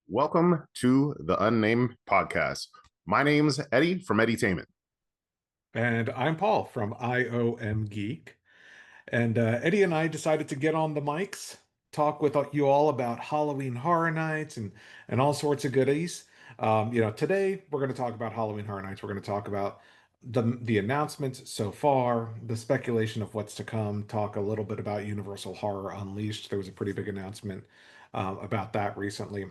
Welcome to the Unnamed Podcast. My name's Eddie from Eddytainment. And I'm Paul from IoMGeek. And Eddie and I decided to get on the mics, talk with you all about Halloween Horror Nights and all sorts of goodies. Today we're going to talk about Halloween Horror Nights. We're going to talk about the announcements so far, the speculation of what's to come, talk a little bit about Universal Horror Unleashed. There was a pretty big announcement about that recently.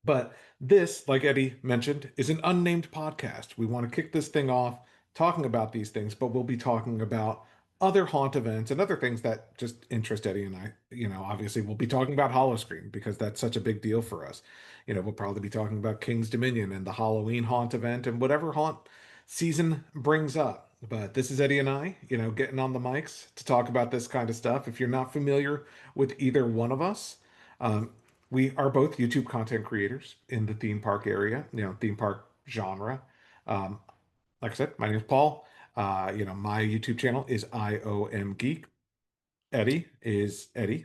But this, like Eddie mentioned, is an unnamed podcast. We want to kick this thing off talking about these things, but we'll be talking about other haunt events and other things that just interest Eddie and I. Obviously, we'll be talking about Howl-O-Scream because that's such a big deal for us. We'll probably be talking about King's Dominion and the Halloween haunt event and whatever haunt season brings up. But this is Eddie and I, getting on the mics to talk about this kind of stuff. If you're not familiar with either one of us, um, we are both YouTube content creators in the theme park area, theme park genre. Um, like I said, my name is Paul. My YouTube channel is IOM Eddie is Eddie.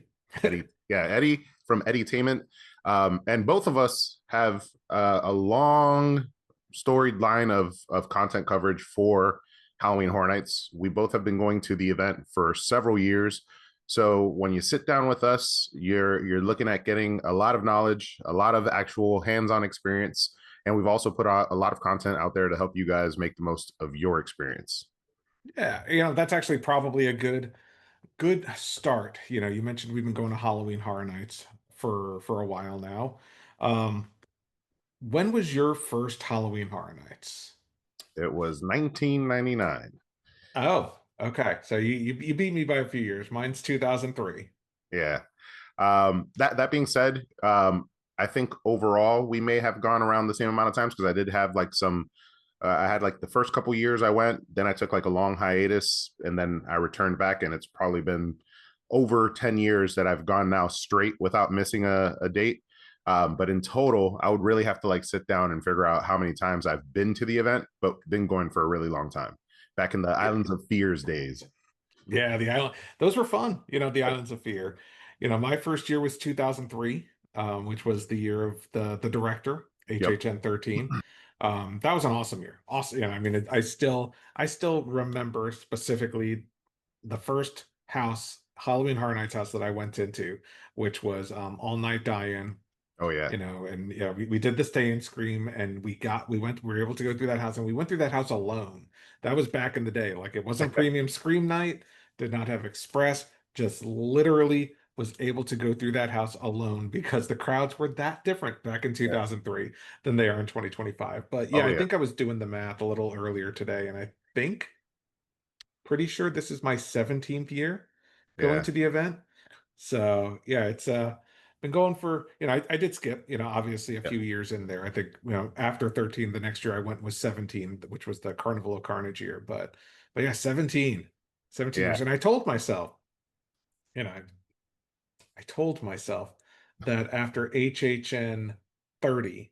Eddie from Eddytainment. And both of us have a long storied line of content coverage for Halloween Horror Nights. We both have been going to the event for several years. So when you sit down with us, you're looking at getting a lot of knowledge, a lot of actual hands-on experience, and we've also put out a lot of content out there to help you guys make the most of your experience. Yeah, that's actually probably a good start. You mentioned we've been going to Halloween Horror Nights for a while now. Um, when was your first Halloween Horror Nights? It was 1999. Oh, okay. So you beat me by a few years. Mine's 2003. Yeah. That being said, I think overall we may have gone around the same amount of times because I did have like some. I had like the first couple years I went, then I took like a long hiatus, and then I returned back, and it's probably been over 10 years that I've gone now straight without missing a date. But in total, I would really have to like sit down and figure out how many times I've been to the event, but been going for a really long time. Back in the Yeah, Islands of Fears days. yeah, the island. Those were fun. The Islands of Fear. My first year was 2003, which was the year of the director Yep. HHN 13. That was an awesome year. Awesome. I mean, I still remember specifically the first house, Halloween Horror Nights house that I went into, which was All Night Die-In. Oh yeah. And yeah, we did the stay and scream, and we were able to go through that house, and we went through that house alone. That was back in the day. Like, it wasn't premium scream night, did not have express, just literally was able to go through that house alone because the crowds were that different back in Yeah. 2003 than they are in 2025. But yeah, Oh I yeah. think I was doing the math a little earlier today, and I think pretty sure this is my 17th year going Yeah. to the event. So yeah, it's been going for, I did skip, obviously a Yep. few years in there. I think, after 13, the next year I went was 17, which was the Carnival of Carnage year. But yeah, 17 Yeah. years. And I told myself, you know, I told myself that after HHN 30,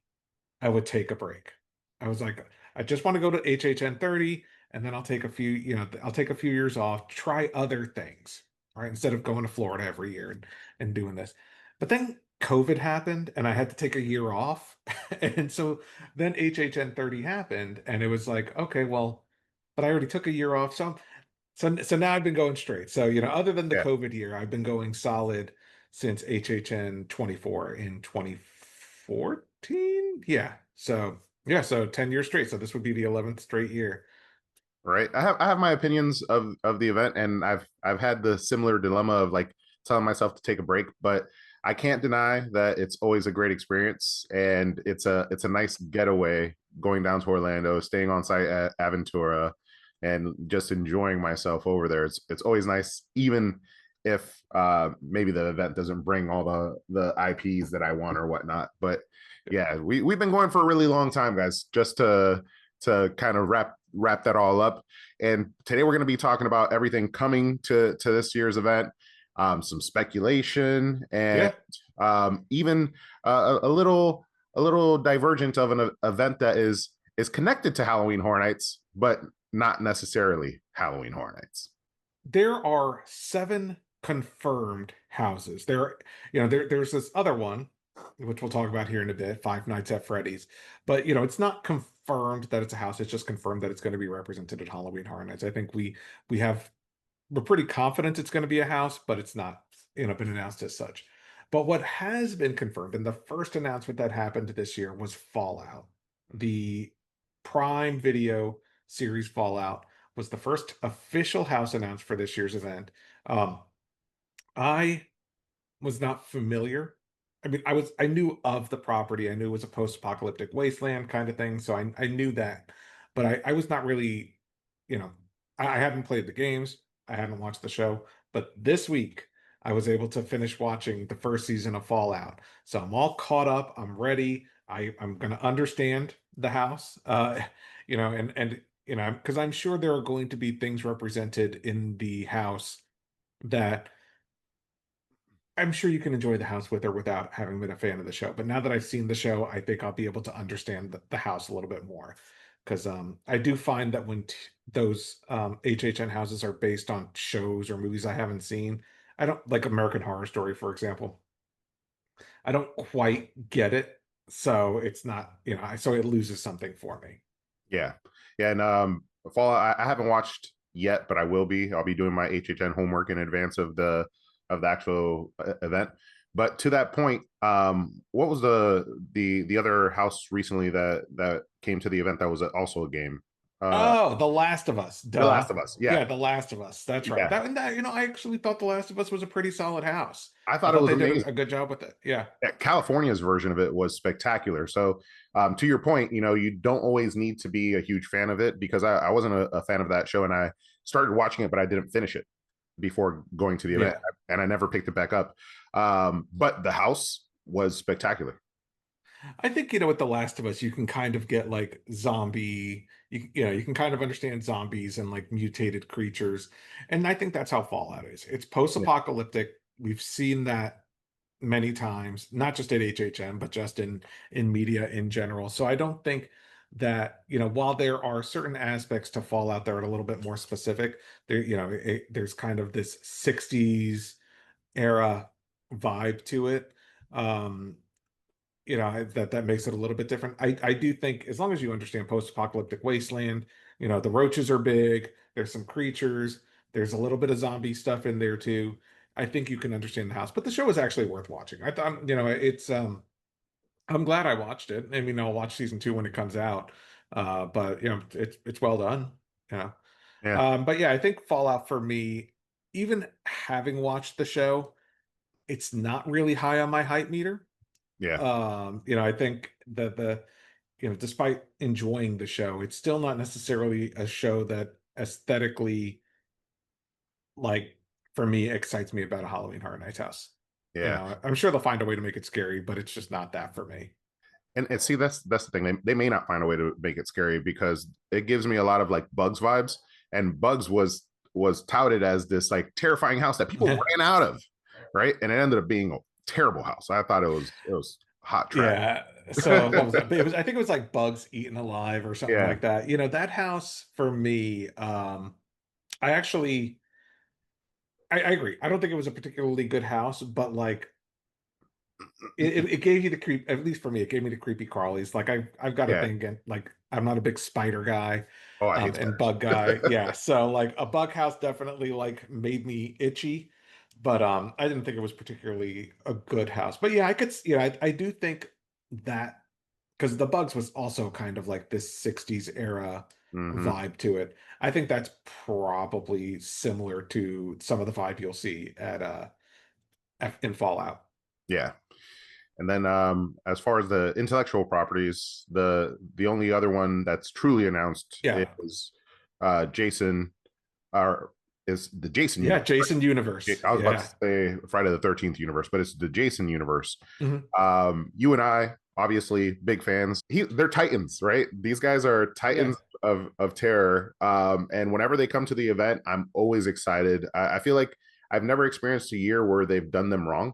I would take a break. I was like, I just want to go to HHN 30, and then I'll take a few years off, try other things, right? Instead of going to Florida every year and doing this. But then COVID happened and I had to take a year off. And so then HHN 30 happened, and it was like, okay, well, but I already took a year off. So now I've been going straight. So, other than the Yeah. COVID year, I've been going solid since HHN 24 in 2014. Yeah. So 10 years straight. So this would be the 11th straight year. Right. I have my opinions of the event, and I've had the similar dilemma of like telling myself to take a break, but I can't deny that it's always a great experience, and it's a nice getaway going down to Orlando, staying on site at Aventura, and just enjoying myself over there. It's always nice, even if maybe the event doesn't bring all the IPs that I want or whatnot. But yeah, we've been going for a really long time, guys. Just to kind of wrap that all up. And today we're going to be talking about everything coming to this year's event, some speculation, and Yeah. even a little divergent of an event that is connected to Halloween Horror Nights, but not necessarily Halloween Horror Nights. There are seven confirmed houses. There's this other one which we'll talk about here in a bit, Five Nights at Freddy's. But it's not confirmed that it's a house. It's just confirmed that it's going to be represented at Halloween Horror Nights. I think we have we're pretty confident it's going to be a house, but it's not been announced as such. But what has been confirmed, and the first announcement that happened this year was Fallout. The Prime Video series Fallout was the first official house announced for this year's event. Um, I was not familiar. I mean, I knew of the property. I knew it was a post-apocalyptic wasteland kind of thing, so I knew that. But I was not really, you know, I hadn't played the games. I hadn't watched the show. But this week I was able to finish watching the first season of Fallout. So I'm all caught up. I'm ready. I'm gonna understand the house. Because I'm sure there are going to be things represented in the house that I'm sure you can enjoy the house with or without having been a fan of the show. But now that I've seen the show, I think I'll be able to understand the house a little bit more. Because I do find that when those HHN houses are based on shows or movies I haven't seen, I don't like American Horror Story, for example. I don't quite get it. So it's not, so it loses something for me. Yeah, yeah, and Fallout. I haven't watched yet, but I will be. I'll be doing my HHN homework in advance of the actual event. But to that point, what was the other house recently that came to the event that was also a game? Oh, The Last of Us. The Duh. Last of Us. Yeah, Yeah, The Last of Us. That's right. yeah. I actually thought The Last of Us was a pretty solid house. I I thought it thought was they did amazing. a good job with it. Yeah. Yeah, California's version of it was spectacular. So, to your point, you don't always need to be a huge fan of it because I wasn't a fan of that show and I started watching it, but I didn't finish it before going to the event, Yeah. and I never picked it back up. But the house was spectacular. I think, with The Last of Us, you can kind of get like zombie, you can kind of understand zombies and like mutated creatures. And I think that's how Fallout is. It's Yeah, post-apocalyptic. We've seen that many times, not just at HHN, but just in media in general. So I don't think that, while there are certain aspects to Fallout that are a little bit more specific, there's kind of this 60s era vibe to it. Um, that makes it a little bit different. I do think as long as you understand post-apocalyptic wasteland, the roaches are big, there's some creatures, there's a little bit of zombie stuff in there too. I think you can understand the house, but the show is actually worth watching. I thought, it's I'm glad I watched it. I mean, I'll watch season 2 when it comes out. But it's well done. Yeah. yeah, But yeah, I think Fallout for me, even having watched the show, it's not really high on my hype meter. yeah, I think that despite enjoying the show, it's still not necessarily a show that aesthetically, like, for me, excites me about a Halloween Horror Nights house. yeah. I'm sure they'll find a way to make it scary, but it's just not that for me. And see, that's the thing. They may not find a way to make it scary because it gives me a lot of like Bugs vibes, and Bugs was touted as this like terrifying house that people ran out of, right? And it ended up being a terrible house. I thought it was hot trash. Yeah. So what was that? I think it was like Bugs Eaten Alive or something Yeah, like that. That house for me, I actually I agree. I don't think it was a particularly good house, but like it gave you the creep, at least for me, it gave me the creepy crawlies. Like I've got a yeah. thing again, like I'm not a big spider guy, Oh, I hate and bug spiders. guy. Yeah. So like a bug house definitely like made me itchy, but I didn't think it was particularly a good house. But yeah, I do think that because the bugs was also kind of like this 60s era Hmm. vibe to it. I think that's probably similar to some of the vibe you'll see at in Fallout. Yeah. And then as far as the intellectual properties, the only other one that's truly announced Yeah. is Jason or is the Jason Yeah, universe. Jason Universe. I was about to Yeah. say Friday the 13th universe, but it's the Jason universe. Mhm. You and I, obviously, big fans. They're titans, right? These guys are Yeah. titans of terror. And whenever they come to the event, I'm always excited. I feel like I've never experienced a year where they've done them wrong.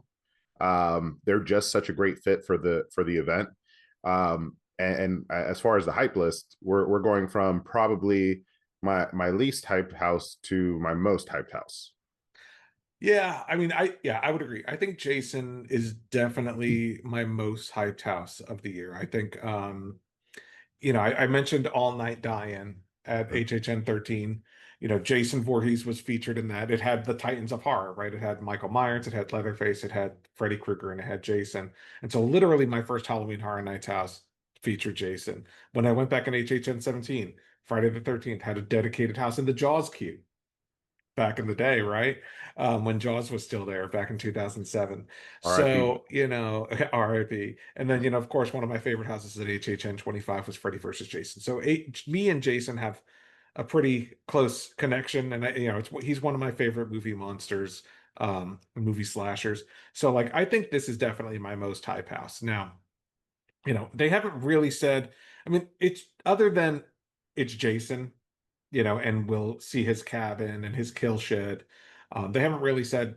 They're just such a great fit for the event. And as far as the hype list, we're going from probably my least hyped house to my most hyped house. Yeah, I mean, I would agree. I think Jason is definitely my most hyped house of the year. I think I mentioned All Night Die-In at HHN 13. Jason Voorhees was featured in that. It had the Titans of Horror, right? It had Michael Myers, it had Leatherface, it had Freddy Krueger, and it had Jason. And so literally my first Halloween Horror Nights house featured Jason. When I went back in HHN 17, Friday the 13th had a dedicated house in the Jaws queue back in the day, right? When Jaws was still there back in 2007. R.I.P. So, RIP. And then, of course, one of my favorite houses at HHN 25 was Freddy versus Jason. So me and Jason have a pretty close connection. And, he's one of my favorite movie monsters, movie slashers. So, like, I think this is definitely my most hype house. Now, they haven't really said, I mean, it's other than it's Jason, and we'll see his cabin and his kill shed. They haven't really said,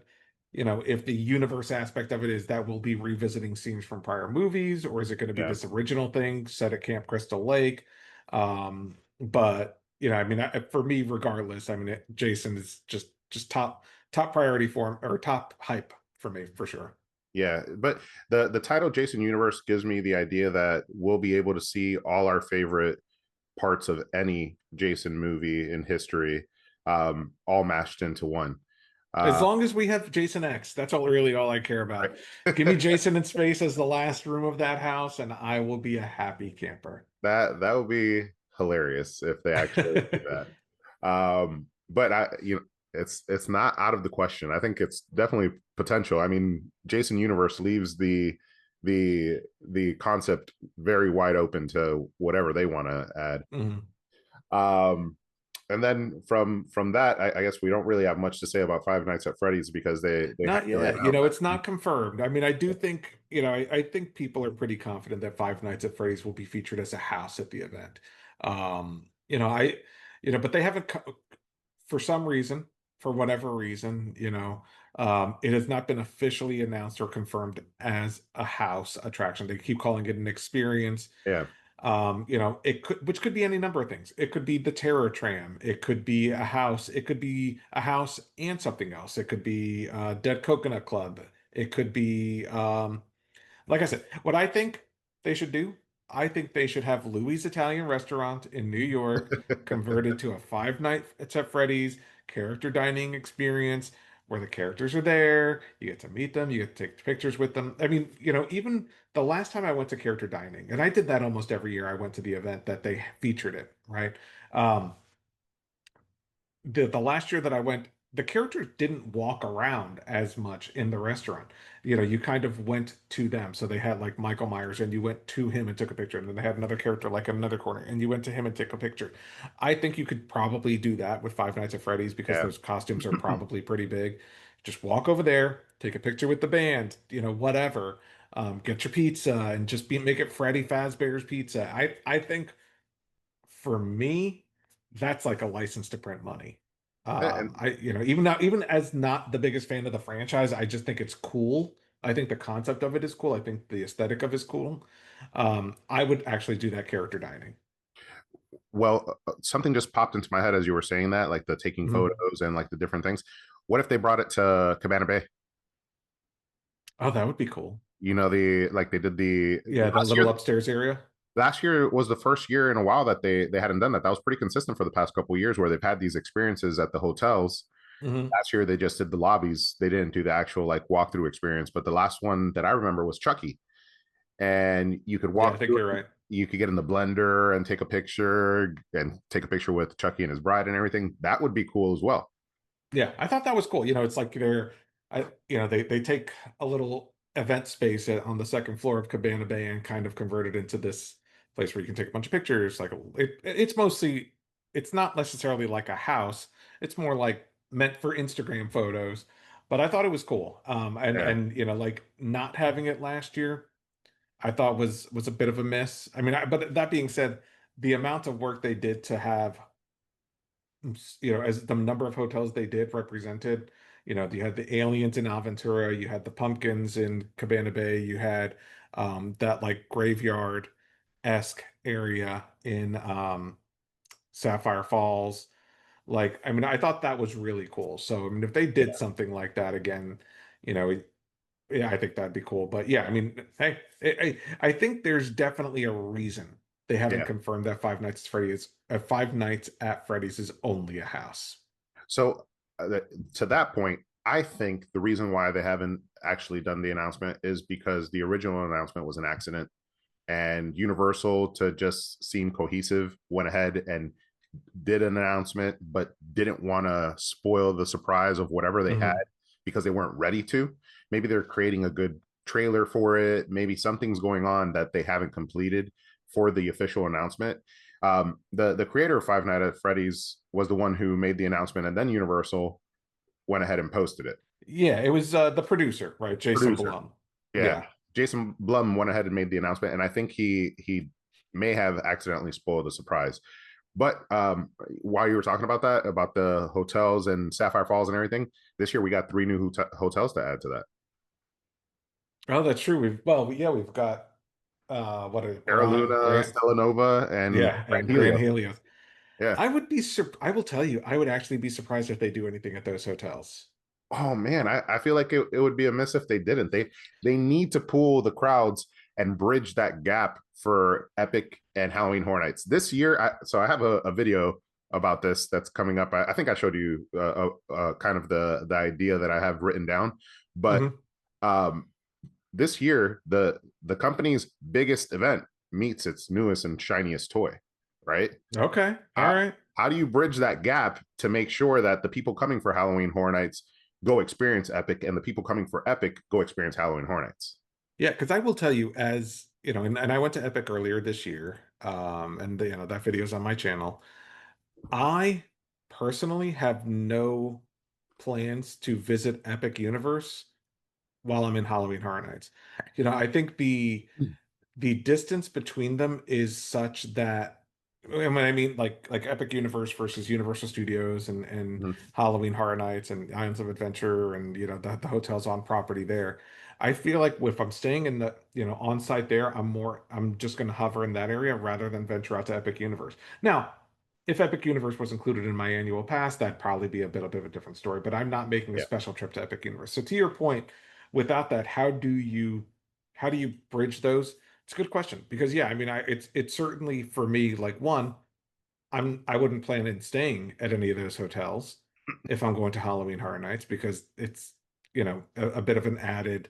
if the universe aspect of it is that we'll be revisiting scenes from prior movies, or is it going to be Yeah. this original thing set at Camp Crystal Lake? But I mean, for me, regardless, I mean, Jason is just top priority for him, or top hype for me for sure. Yeah, but the title Jason Universe gives me the idea that we'll be able to see all our favorite parts of any Jason movie in history, all mashed into one. As Uh, long as we have Jason X, that's all I care about. Give me Jason in space as the last room of that house, and I will be a happy camper. that would be hilarious if they actually do that. But it's not out of the question. I think it's definitely potential. I mean, Jason Universe leaves the concept very wide open to whatever they want to add. Mhm. Um, and then from that, I guess we don't really have much to say about Five Nights at Freddy's because they Not haven't really yet. It's announced not confirmed. I mean, I do think, I think people are pretty confident that Five Nights at Freddy's will be featured as a house at the event. But they haven't, for some reason, for whatever reason, it has not been officially announced or confirmed as a house attraction. They keep calling it an experience. yeah. Which could be any number of things. It could be the Terror Tram. It could be a house. It could be a house and something else. It could be Dead Coconut Club. It could be, like I said, what I think they should do, I think they should have Louis Italian Restaurant in New York converted to a Five Nights at Freddy's character dining experience where the characters are there. You get to meet them. You get to take pictures with them. I mean, even the last time I went to character dining, and I did that almost every year I went to the event that they featured it, right? Um, the last year that I went, the characters didn't walk around as much in the restaurant. You kind of went to them. So they had like Michael Myers and you went to him and took a picture. And then they had another character like in another corner and you went to him and took a picture. I think you could probably do that with Five Nights at Freddy's because Yeah. those costumes are probably pretty big. Just walk over there, take a picture with the band, whatever. Get your pizza and just make it Freddy Fazbear's Pizza. I think for me, that's like a license to print money. And Even now, even as not the biggest fan of the franchise, I just think it's cool. I think the concept of it is cool. I think the aesthetic of it is cool. I would actually do that character dining. well, something just popped into my head as you were saying that, like the taking Mhm. photos and like the different things. What if they brought it to Cabana Bay? Oh, that would be cool. The like they did the Yeah, that last little year. upstairs area. Last year was the first year in a while that they hadn't done that. That was pretty consistent for the past couple of years where they've had these experiences at the hotels. Hmm. Last year they just did the lobbies. They didn't do the actual like walkthrough experience. But the last one that I remember was Chucky, and you could Yeah, I walk think through you're it. right. You could get in the blender and take a picture with Chucky and his bride and everything. That would be cool as well. Yeah, I thought that was cool. It's like they take a little event space on the second floor of Cabana Bay and kind of convert it into this place where you can take a bunch of pictures. It's not necessarily like a house. It's more like meant for Instagram photos. But I thought it was cool. Yeah, And like not having it last year, I thought was a bit of a miss. I mean, but that being said, the amount of work they did to have as the number of hotels they did represented, you had the aliens in Aventura, you had the pumpkins in Cabana Bay, you had that like graveyard-esque area in Sapphire Falls. Like, I mean, I thought that was really cool. So, I mean, if they did something like that again, you know, yeah, I think that'd be cool. But yeah, I mean, hey, I think there's definitely a reason they haven't Yeah. confirmed that Five Nights at Freddy's is only a house. So to that point, I think the reason why they haven't actually done the announcement is because the original announcement was an accident, and Universal, to just seem cohesive, went ahead and did an announcement, but didn't want to spoil the surprise of whatever they had Hmm. because they weren't ready to. Maybe they're creating a good trailer for it. Maybe something's going on that they haven't completed for the official announcement. The creator of Five Nights at Freddy's was the one who made the announcement, and then Universal went ahead and posted it. Yeah, it was the producer, right? Jason Producer, Blum. yeah, Yeah. Jason Blum went ahead and made the announcement, and I think he may have accidentally spoiled the surprise. But while you were talking about that, about the hotels and Sapphire Falls and everything, this year we got three new hotels to add to that. Oh, that's true. Yeah, we've got Terra Luna, Grant, Stella Nova, and yeah, Grand and Grand Helio. Helios. Yeah. I will tell you, I would actually be surprised if they do anything at those hotels. Oh man, I feel like it would be a miss if they didn't. They need to pull the crowds and bridge that gap for Epic and Halloween Horror Nights this year. So I have a video about this that's coming up. I think I showed you kind of the idea that I have written down, but Hmm. um, this year the company's biggest event meets its newest and shiniest toy, right? Okay. All How, right. how do you bridge that gap to make sure that the people coming for Halloween Horror Nights go experience Epic, and the people coming for Epic go experience Halloween Horror Nights? Yeah, because I will tell you, as you know, and I went to Epic earlier this year, and you know that video's on my channel. I personally have no plans to visit Epic Universe while I'm in Halloween Horror Nights. You know, I think the distance between them is such that, and when I mean like Epic Universe versus Universal Studios and Mm-hmm. Halloween Horror Nights and Islands of Adventure and you know the hotels on property there. I feel like if I'm staying in the on site there, I'm just going to hover in that area rather than venture out to Epic Universe. Now, if Epic Universe was included in my annual pass, that'd probably be a bit of a different story. But I'm not making a Yeah, special trip to Epic Universe. So to your point, without that, how do you bridge those? It's a good question because yeah, I mean, it's certainly for me like one, I wouldn't plan in staying at any of those hotels if I'm going to Halloween Horror Nights because it's a bit of an added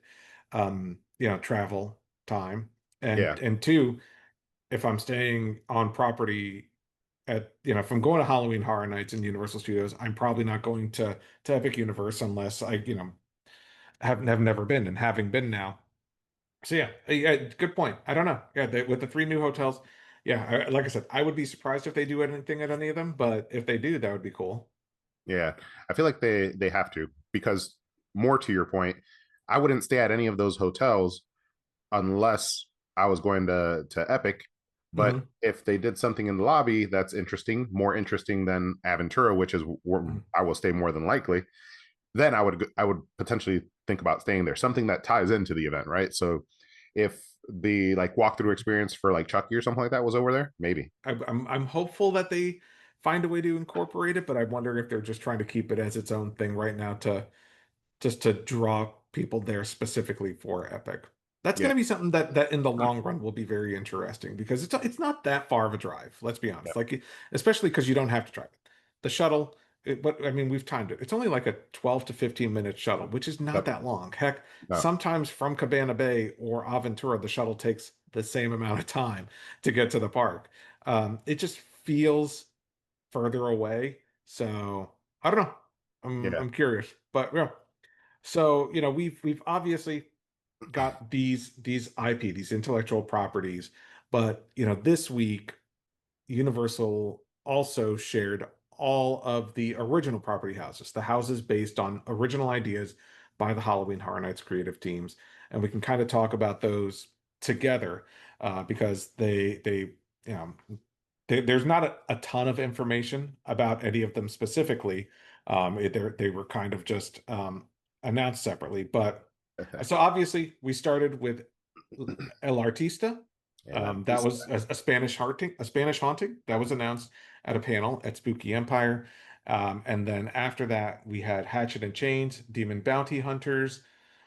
travel time yeah, and two, if I'm staying on property if I'm going to Halloween Horror Nights in Universal Studios, I'm probably not going to Epic Universe unless I have never been and having been now. So yeah, yeah, good point. I don't know. Yeah, with the three new hotels, yeah, like I said, I would be surprised if they do anything at any of them, but if they do, that would be cool. yeah. I feel like they have to, because more to your point, I wouldn't stay at any of those hotels unless I was going to Epic. But Hmm. if they did something in the lobby that's interesting, more interesting than Aventura, which is where Hmm. I will stay more than likely, then I would potentially think about staying there. Something that ties into the event, right? So if the like walkthrough experience for like Chucky or something like that was over there, maybe. I'm hopeful that they find a way to incorporate it, but I wonder if they're just trying to keep it as its own thing right now to just to draw people there specifically for Epic. That's going Yeah. to be something that in the long run will be very interesting because it's not that far of a drive. Let's be Yeah. honest, like especially because you don't have to drive it. The shuttle, but I mean we've timed it. It's only like a 12 to 15 minute shuttle, which is not Yep. that long. Heck, No. sometimes from Cabana Bay or Aventura, the shuttle takes the same amount of time to get to the park. It just feels further away. So I don't know. I'm Yeah. I'm curious, but yeah. So, we've obviously got these IP, these intellectual properties, but this week Universal also shared all of the original property houses, the houses based on original ideas by the Halloween Horror Nights creative teams, and we can kind of talk about those together because they you know there's not a ton of information about any of them specifically. They were kind of just announced separately. But so obviously we started with El Artista. And That Artista. was a Spanish haunting that was announced at a panel at Spooky Empire. And then after that, we had Hatchet and Chains, Demon Bounty Hunters.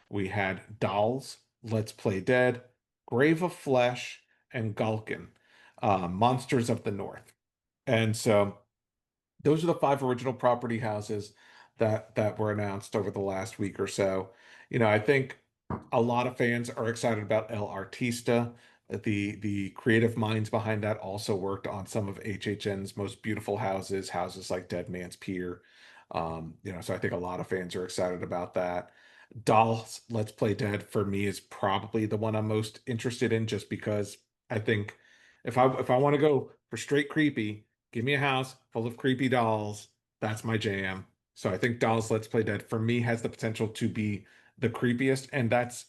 We had Dolls, Let's Play Dead, Grave of Flesh, and Gulkin, Monsters of the North. And so those are the five original property houses that were announced over the last week or so. I think a lot of fans are excited about El Artista. The creative minds behind that also worked on some of HHN's most beautiful houses, houses like Dead Man's Pier. So I think a lot of fans are excited about that. Dolls Let's Play Dead for me is probably the one I'm most interested in, just because I think if I want to go for straight creepy, give me a house full of creepy dolls. That's my jam. So I think Dolls Let's Play Dead for me has the potential to be the creepiest, and that's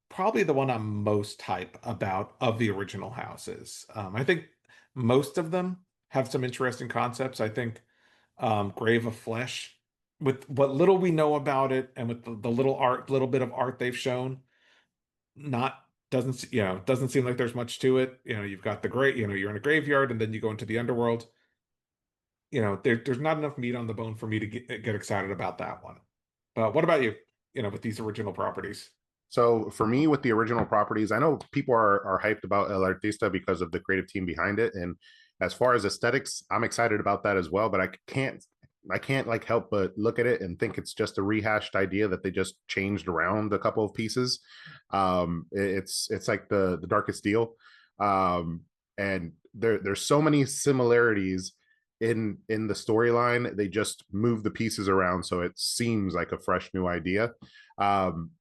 probably the one I'm most hype about of the original houses. I think most of them have some interesting concepts. I think Grave of Flesh, with what little we know about it, and with the little bit of art they've shown, not doesn't doesn't seem like there's much to it. You've got the great, you're in a graveyard, and then you go into the underworld. There's not enough meat on the bone for me to get excited about that one. But what about you? With these original properties? So for me, with the original properties, I know people are hyped about El Artista because of the creative team behind it, and as far as aesthetics, I'm excited about that as well. But I can't like help but look at it and think it's just a rehashed idea that they just changed around a couple of pieces. It's like the darkest deal, and there's so many similarities in the storyline. They just move the pieces around so it seems like a fresh new idea. Um,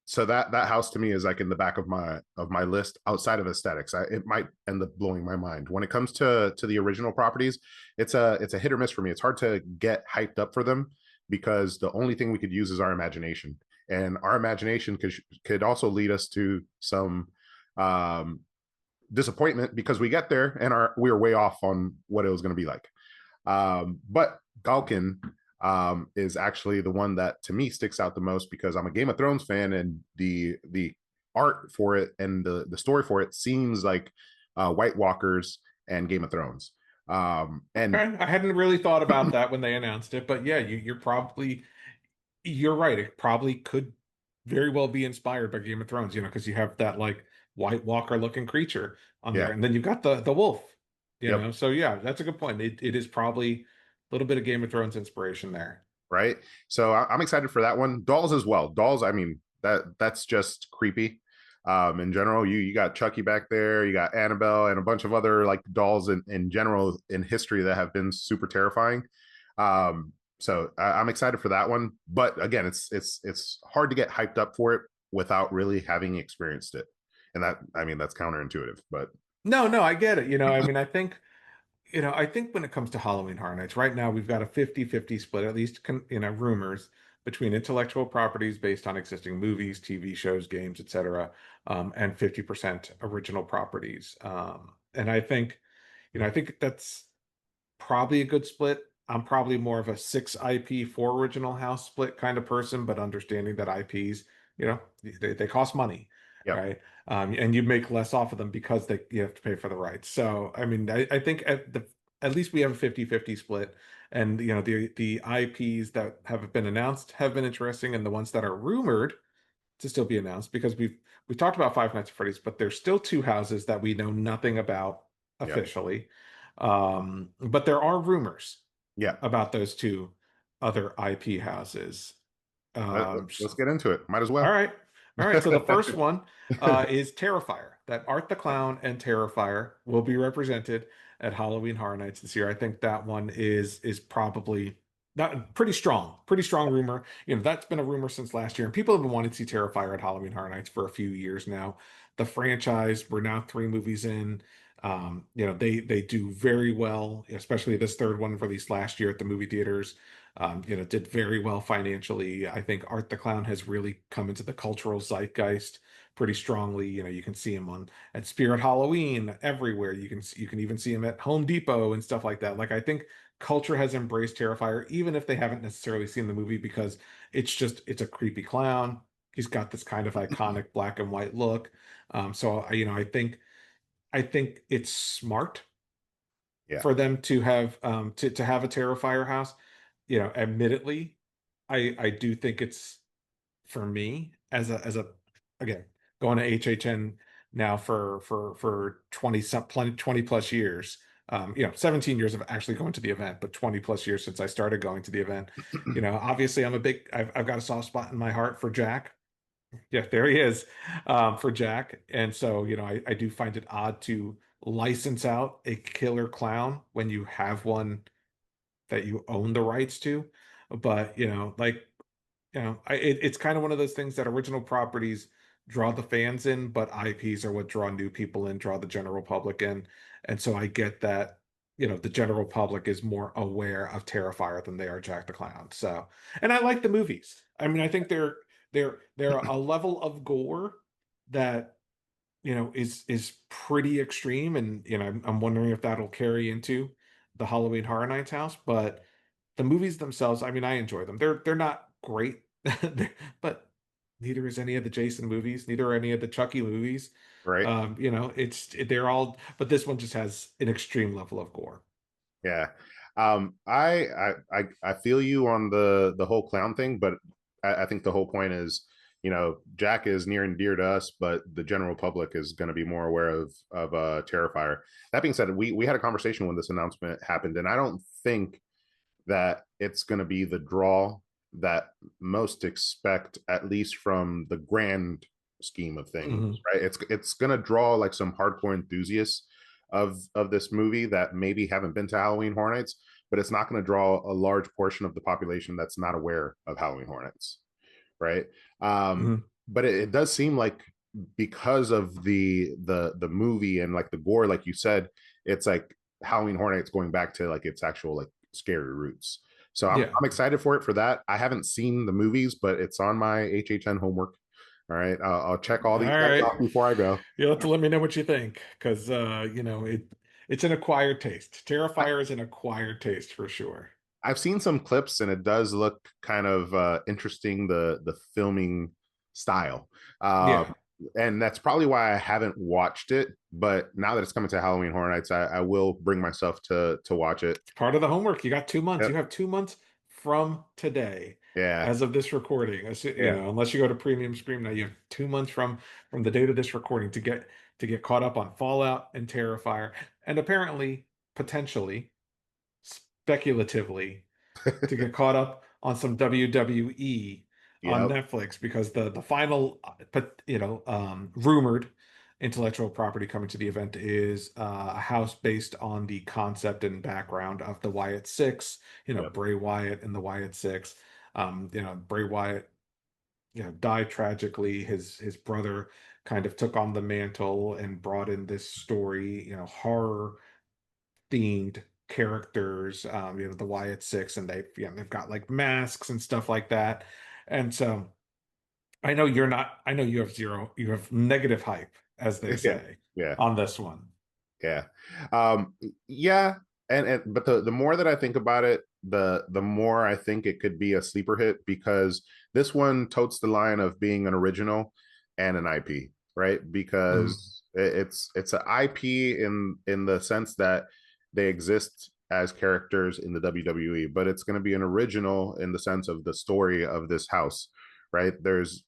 so that house to me is like in the back of my list outside of aesthetics. It might end up blowing my mind when it comes to the original properties. It's a hit or miss for me. It's hard to get hyped up for them because the only thing we could use is our imagination, and our imagination could also lead us to some um, disappointment because we get there and we were way off on what it was going to be like. But Galkin is actually the one that to me sticks out the most because I'm a Game of Thrones fan, and the art for it and the story for it seems like White Walkers and Game of Thrones. And Okay, I hadn't really thought about that when they announced it, but yeah, you're right. It probably could very well be inspired by Game of Thrones, because you have that like White Walker looking creature on there, yeah, and then you've got the wolf, yep, So yeah, that's a good point. It is probably a little bit of Game of Thrones inspiration there. right. So I'm excited for that one. Dolls as well. Dolls, I mean that's just creepy. In general, you got Chucky back there, you got Annabelle, and a bunch of other like dolls in general in history that have been super terrifying. So I'm excited for that one. But again, it's hard to get hyped up for it without really having experienced it, and that I mean that's counterintuitive, but No, no, I get it. I mean, I think when it comes to Halloween Horror Nights, right now we've got a 50-50 split, at least rumors between intellectual properties based on existing movies, TV shows, games, etc., and 50% original properties. And I think that's probably a good split. I'm probably more of a six IP, four original house split kind of person, but understanding that IPs, they cost money, yep, right? And you make less off of them because you have to pay for the rights. So, I mean, I think at least we have a 50-50 split. And the IPs that have been announced have been interesting, and the ones that are rumored to still be announced, because we've talked about Five Nights at Freddy's, but there's still two houses that we know nothing about yep, officially. But there are rumors yeah. about those two other IP houses. Let's get into it. Might as All well. right. All right. So the first one is Terrifier. That Art the Clown and Terrifier will be represented at Halloween Horror Nights this year. I think that one is probably not pretty strong rumor. That's been a rumor since last year, and people have been wanting to see Terrifier at Halloween Horror Nights for a few years now. The franchise, we're now three movies in. They do very well, especially this third one released last year at the movie theaters. Did very well financially. I think Art the Clown has really come into the cultural zeitgeist pretty strongly. You can see him on at Spirit Halloween everywhere. You can even see him at Home Depot and stuff like that. Like, I think culture has embraced Terrifier, even if they haven't necessarily seen the movie, because it's a creepy clown. He's got this kind of iconic black and white look. So I think it's smart Yeah. for them to have to have a Terrifier house, admittedly, I do think it's, for me, as a again, going to HHN now for 20 plus years, 17 years of actually going to the event, but 20 plus years since I started going to the event. Obviously I've got a soft spot in my heart for Jack. Yeah, there he is, for Jack. And so, I do find it odd to license out a killer clown when you have one that you own the rights to. But, it's kind of one of those things that original properties draw the fans in, but IPs are what draw new people in, draw the general public in. And so I get that, the general public is more aware of Terrifier than they are Jack the Clown. So, and I like the movies. I mean, I think they're a level of gore that, is pretty extreme. And, I'm wondering if that'll carry into the Halloween Horror Nights house. But the movies themselves, I mean, I enjoy them. They're not great, but neither is any of the Jason movies, neither are any of the Chucky movies. Right. They're all, but this one just has an extreme level of gore. Yeah. I feel you on the whole clown thing, but I think the whole point is, Jack is near and dear to us, but the general public is going to be more aware of Terrifier. That being said, we had a conversation when this announcement happened, and I don't think that it's going to be the draw that most expect, at least from the grand scheme of things, Hmm. right? It's going to draw like some hardcore enthusiasts of this movie that maybe haven't been to Halloween Horror Nights, but it's not going to draw a large portion of the population that's not aware of Halloween Horror Nights, right? Um, Hmm. but it does seem like, because of the movie and like the gore, like you said, it's like Halloween Horror Nights going back to like its actual like scary roots. So Yeah. I'm excited for it for that. I haven't seen the movies, but it's on my HHN homework. All right, I'll check all All these guys right. off before I go. You'll have to let me know what you think, because it's an acquired taste. I, Terrifier is an acquired taste for sure. I've seen some clips and it does look kind of interesting, the filming style. Yeah. And that's probably why I haven't watched it. But now that it's coming to Halloween Horror Nights, I will bring myself to watch it. It's part of the homework. You got 2 months. You Yep. have 2 months from today, Yeah. as of this recording. Yeah. Unless you go to Premium Scream now, you have 2 months from the date of this recording to get caught up on Fallout and Terrifier, and apparently, potentially, speculatively, to get caught up on some WWE on Yep. Netflix, because the final, but rumored intellectual property coming to the event is a house based on the concept and background of the Wyatt Six, Yep. Bray Wyatt and the Wyatt Six. Bray Wyatt, died tragically. His brother kind of took on the mantle and brought in this story, horror themed characters, the Wyatt Six, and they've got like masks and stuff like that. And so I know you're not, I know you have negative hype, as they Yeah. say, Yeah. on this one. Yeah. Um, yeah. And but the more that I think about it, the more I think it could be a sleeper hit, because this one totes the line of being an original and an IP, right? Mhm. Because it's an IP in the sense that they exist as characters in the WWE, but it's going to be an original in the sense of the story of this house, right? There's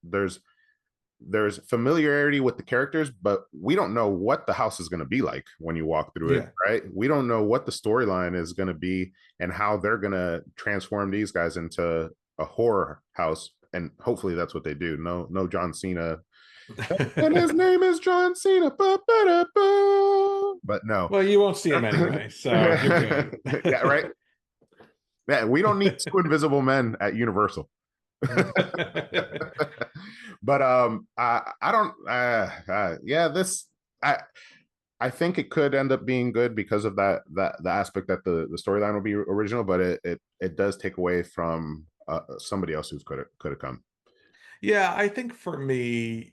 familiarity with the characters, but we don't know what the house is going to be like when you walk through it, Yeah. right? We don't know what the storyline is going to be and how they're going to transform these guys into a horror house. And hopefully that's what they do. No, no John Cena. And his name is John Cena. But no. Well, you won't see him anyway, so you're good. Yeah, right. Yeah, we don't need two invisible men at Universal. But I don't yeah, this I think it could end up being good because of that the aspect that the storyline will be original, but it does take away from somebody else who could have come. Yeah, I think for me,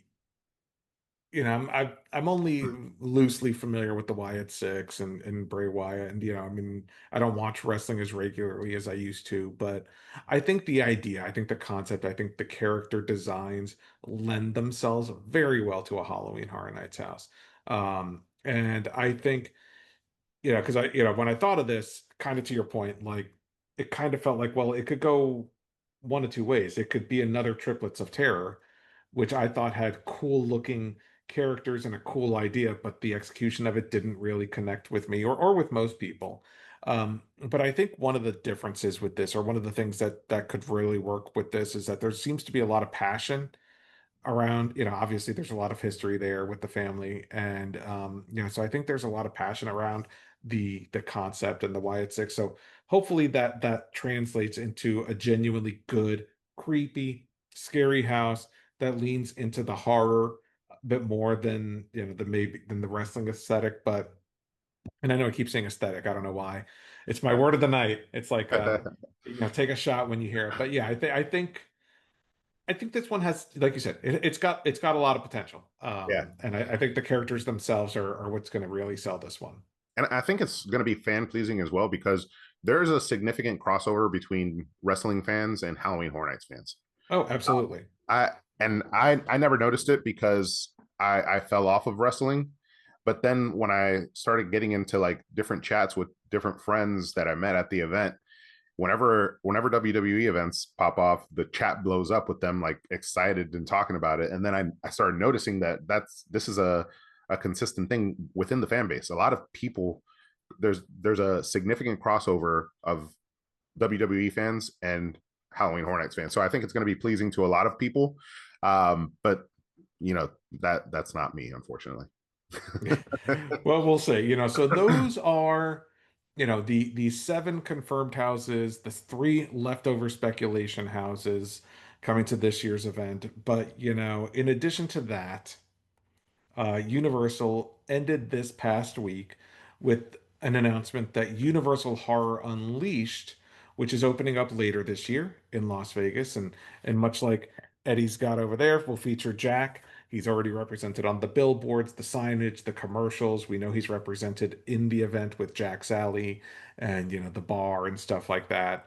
I'm only loosely familiar with the Wyatt Six and Bray Wyatt, and I mean, I don't watch wrestling as regularly as I used to, but I think the idea, I think the concept, I think the character designs lend themselves very well to a Halloween Horror Nights house. And I think because when I thought of this, kind of to your point, like it kind of felt like, well, it could go one of two ways. It could be another Triplets of Terror, which I thought had cool looking characters and a cool idea, but the execution of it didn't really connect with me or with most people. But I think one of the differences with this, or one of the things that could really work with this, is that there seems to be a lot of passion around, obviously there's a lot of history there with the family, and so I think there's a lot of passion around the concept and the why it's six. So hopefully that translates into a genuinely good, creepy, scary house that leans into the horror a bit more than the wrestling aesthetic. But and I know I keep saying aesthetic, I don't know why. It's my word of the night. It's like take a shot when you hear it. But yeah, I think this one has, like you said, it's got a lot of potential. Yeah. And I think the characters themselves are what's going to really sell this one. And I think it's going to be fan pleasing as well because there's a significant crossover between wrestling fans and Halloween Horror Nights fans. Oh, absolutely. I I never noticed it because I fell off of wrestling, but then when I started getting into like different chats with different friends that I met at the event, whenever WWE events pop off, the chat blows up with them like excited and talking about it. And then I started noticing that this is a consistent thing within the fan base. A lot of people, there's a significant crossover of WWE fans and Halloween Horror Nights fans. So I think it's going to be pleasing to a lot of people. But that's not me, unfortunately. Well, we'll see. So those are, the seven confirmed houses, the three leftover speculation houses coming to this year's event. But, in addition to that, Universal ended this past week with an announcement that Universal Horror Unleashed, which is opening up later this year in Las Vegas, and much like Eddie's got over there, will feature Jack. He's already represented on the billboards, the signage, the commercials. We know he's represented in the event with Jack's Alley and the bar and stuff like that.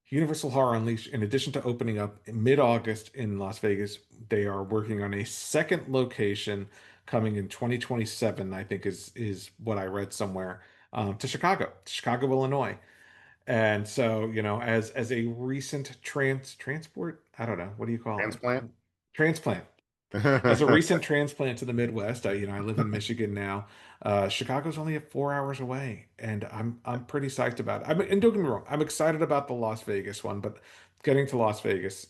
Universal Horror Unleashed, in addition to opening up in mid-August in Las Vegas, they are working on a second location coming in 2027, I think is what I read somewhere, to Chicago, Illinois. And so, as a recent transport, I don't know, what do you call it? Transplant. Transplant. As a recent transplant to the Midwest, I live in Michigan now. Chicago's only at 4 hours away, and I'm pretty psyched about it. And don't get me wrong, I'm excited about the Las Vegas one, but getting to Las Vegas,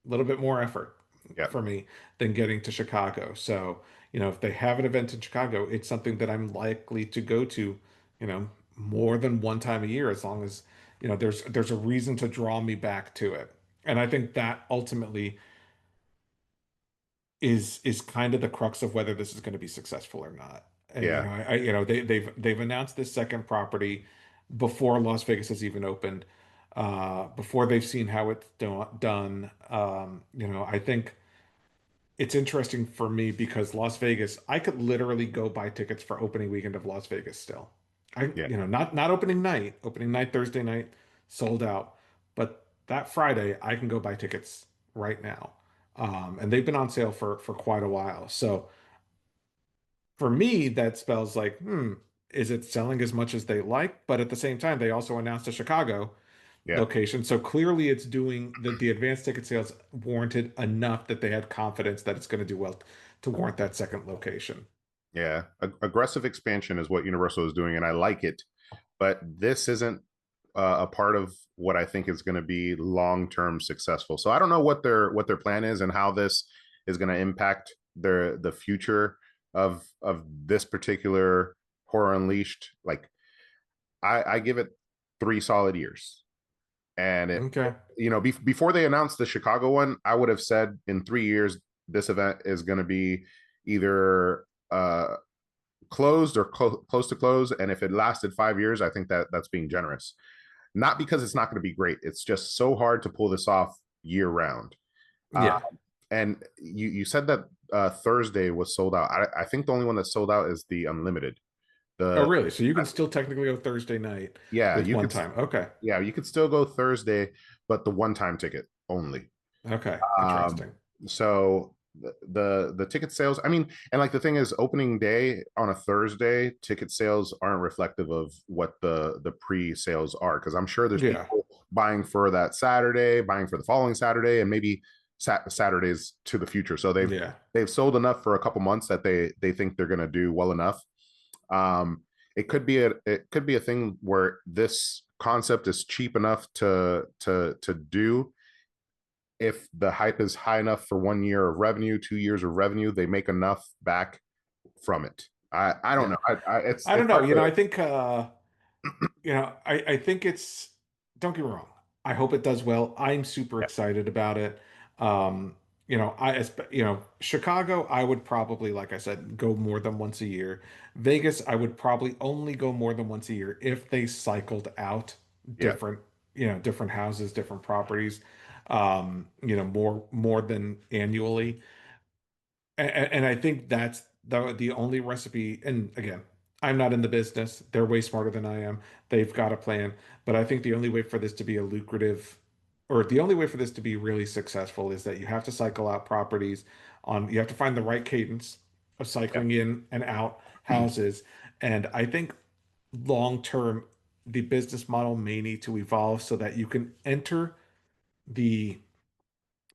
a little bit more effort Yeah. for me than getting to Chicago. So, if they have an event in Chicago, it's something that I'm likely to go to, more than one time a year, as long as, there's a reason to draw me back to it. And I think that ultimately is kind of the crux of whether this is going to be successful or not. And Yeah. they've announced this second property before Las Vegas has even opened, before they've seen how it's done. I think it's interesting for me because Las Vegas, I could literally go buy tickets for opening weekend of Las Vegas still. Yeah. Not opening night Thursday night sold out, but that Friday I can go buy tickets right now. And they've been on sale for quite a while. So for me, that spells like, is it selling as much as they like? But at the same time, they also announced a Chicago Yeah. location. So clearly it's doing the advanced ticket sales warranted enough that they had confidence that it's going to do well to warrant that second location. Yeah. Aggressive expansion is what Universal is doing, and I like it. But this isn't a part of what I think is going to be long term successful. So I don't know what their plan is and how this is going to impact the future of this particular Horror Unleashed. Like I give it 3 solid years, and Okay. before they announced the Chicago one, I would have said in 3 years this event is going to be either closed or close to close. And if it lasted 5 years, I think that's being generous. Not because it's not going to be great. It's just so hard to pull this off year round. Uh, Yeah. and you said that Thursday was sold out. I think the only one that's sold out is the unlimited. Oh, The really? So you can still technically go Thursday night yeah, with you one could time. Okay. yeah, you could still go Thursday, but the one time ticket only. Okay. Um, Interesting. so the ticket sales, I mean, and like the thing is, opening day on a Thursday, ticket sales aren't reflective of what the pre-sales are, because I'm sure there's Yeah, people buying for that Saturday, buying for the following Saturday, and maybe Saturdays to the future. So yeah, they've sold enough for a couple months that they think they're going to do well enough. It could be a thing where this concept is cheap enough to do. If the hype is high enough for 1 year of revenue, 2 years of revenue, they make enough back from it. I don't yeah. know. It's I don't it's know. hard to. I think I think it's, don't get me wrong. I hope it does well. I'm super Yeah, excited about it. Um, Chicago, I would probably, like I said, go more than once a year. Vegas, I would probably only go more than once a year if they cycled out yeah, different, different houses, different properties, more than annually. And I think that's the only recipe. And again, I'm not in the business. They're way smarter than I am. They've got a plan. But I think the only way for this to be a lucrative, or the only way for this to be really successful is that you have to cycle out properties you have to find the right cadence of yeah, cycling in and out houses. And I think long term, the business model may need to evolve so that you can enter the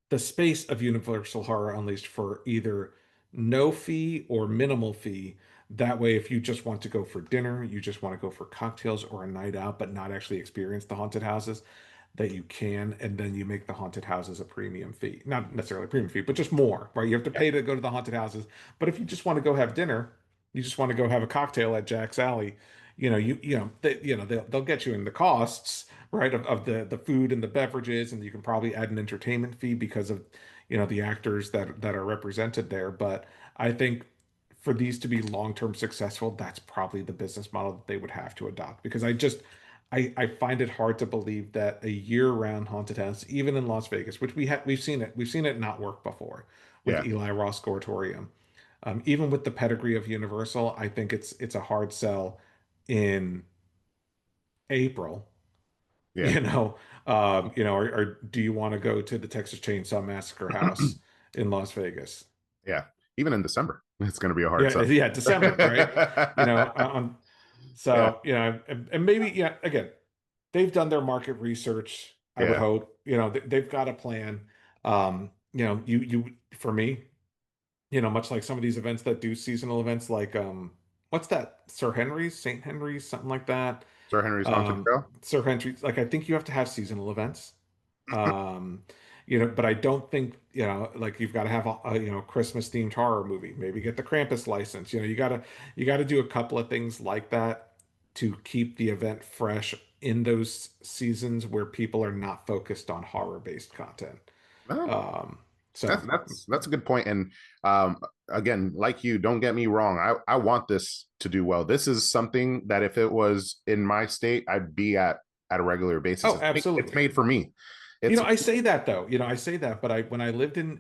the space of Universal Horror Unleashed for either no fee or minimal fee. That way, if you just want to go for dinner, you just want to go for cocktails or a night out, but not actually experience the haunted houses, that you can, and then you make the haunted houses a premium fee. Not necessarily a premium fee, but just more, right? You have to yeah, pay to go to the haunted houses. But if you just want to go have dinner, you just want to go have a cocktail at Jack's Alley, they'll get you in the costs, right, of the food and the beverages, and you can probably add an entertainment fee because of the actors that are represented there. But I think for these to be long-term successful, that's probably the business model that they would have to adopt, because I find it hard to believe that a year-round haunted house, even in Las Vegas, which we've seen it not work before with yeah, Eli Ross Scoratorium. Even with the pedigree of Universal, I think it's a hard sell in April. yeah, You know, or do you want to go to the Texas Chainsaw Massacre house in Las Vegas? yeah. Even in December, it's going to be a hard Yeah, sell. yeah, December, right? You know, Yeah, so and maybe, yeah, again, they've done their market research. I would yeah. hope, they've got a plan. For me, much like some of these events that do seasonal events, like what's that, Sir Henry's, St. Henry's, something like that. Sir Henry's Haunted Trail. Sir Henry's, like, I think you have to have seasonal events. Um, but I don't think, like, you've got to have a Christmas themed horror movie. Maybe get the Krampus license. You got to do a couple of things like that to keep the event fresh in those seasons where people are not focused on horror based content. Well, Um, That's so that's that's a good point. And um, again, like you, don't get me wrong. I want this to do well. This is something that if it was in my state, I'd be at a regular basis. Oh, It's absolutely. made for me. It's I say that though. I say that, but when I lived in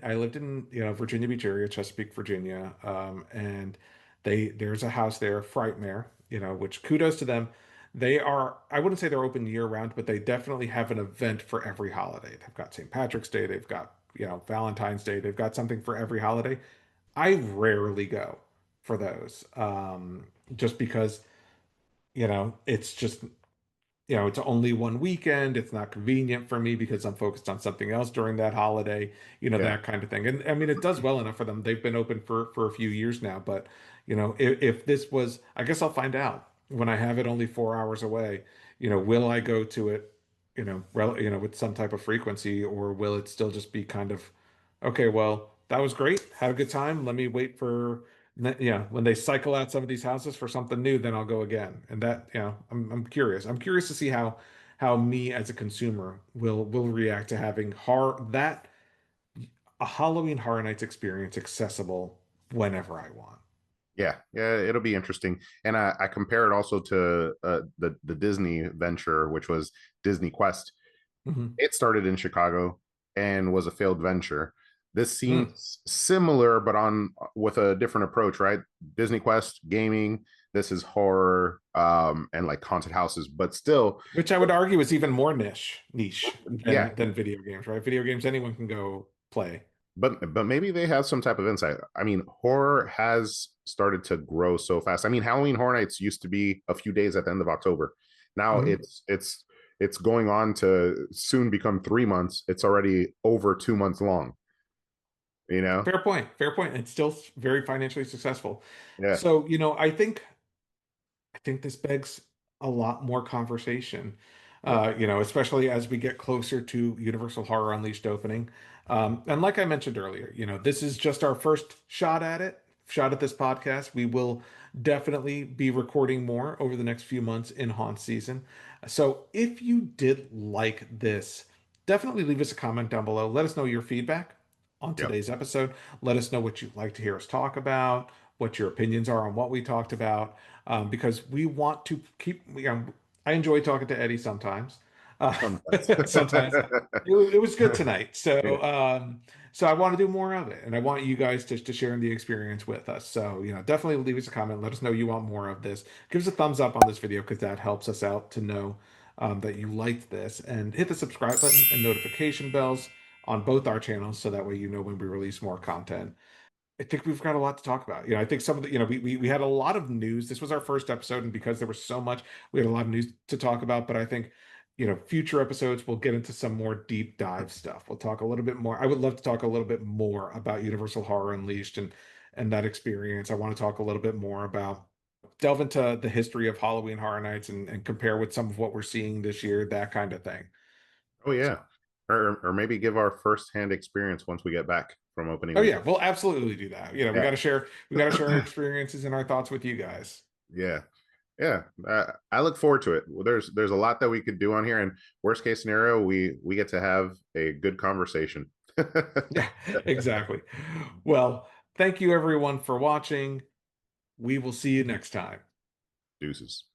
Virginia Beach area, Chesapeake, Virginia, and there's a house there, Frightmare, which, kudos to them. I wouldn't say they're open year round, but they definitely have an event for every holiday. They've got St. Patrick's Day, they've got, Valentine's Day, they've got something for every holiday. I rarely go for those, just because, it's just, it's only one weekend. It's not convenient for me because I'm focused on something else during that holiday, yeah, that kind of thing. And I mean, it does well enough for them. They've been open for a few years now, but if this was, I guess I'll find out when I have it only 4 hours away. Will I go to it, with some type of frequency, or will it still just be kind of, okay, well, that was great. Had a good time. Let me wait for, yeah, when they cycle out some of these houses for something new, then I'll go again. And that, I'm curious. I'm curious to see how me as a consumer will react to having a Halloween Horror Nights experience accessible whenever I want. yeah. It'll be interesting. And I compare it also to the Disney venture, which was Disney Quest. Hmm. It started in Chicago and was a failed venture. This Mm. seems similar, but on with a different approach, right? Disney Quest gaming. This is horror, and like haunted houses, but still, Which I would argue is even more niche yeah, than video games, right? Video games anyone can go play. but maybe they have some type of insight. I mean, horror has started to grow so fast. I mean, Halloween Horror Nights used to be a few days at the end of October. Now Mhm. it's going on to soon become 3 months. It's already over 2 months long. You know? Fair point. Fair point. It's still very financially successful. Yeah. So, I think this begs a lot more conversation, Yeah. especially as we get closer to Universal Horror Unleashed opening. And like I mentioned earlier, this is just our first shot at this podcast. We will definitely be recording more over the next few months in haunt season. So if you did like this, definitely leave us a comment down below. Let us know your feedback on Yep. today's episode. Let us know what you'd like to hear us talk about, what your opinions are on what we talked about, because we want to keep. I enjoy talking to Eddie sometimes. Uh, Sometimes. sometimes it was good tonight. Yeah. So I want to do more of it, and I want you guys to share in the experience with us. So definitely leave us a comment. Let us know you want more of this. Give us a thumbs up on this video because that helps us out to know that you liked this, and hit the subscribe button and notification bells on both our channels so that way you know when we release more content. I think we've got a lot to talk about. I think some of the, we had a lot of news. This was our first episode, and because there was so much, we had a lot of news to talk about. But I think, future episodes we'll get into some more deep dive stuff. We'll talk a little bit more. I would love to talk a little bit more about Universal Horror Unleashed and that experience. I want to talk a little bit more about delve into the history of Halloween Horror Nights and compare with some of what we're seeing this year, that kind of thing. Oh So, yeah. Or maybe give our firsthand experience once we get back from opening oh yeah, weekend. we'll absolutely do that. Yeah. We got to share our experiences and our thoughts with you guys. Yeah. Yeah. I look forward to it. Well, there's a lot that we could do on here, and worst case scenario, we get to have a good conversation. Yeah, exactly. Well, thank you everyone for watching. We will see you next time. Deuces.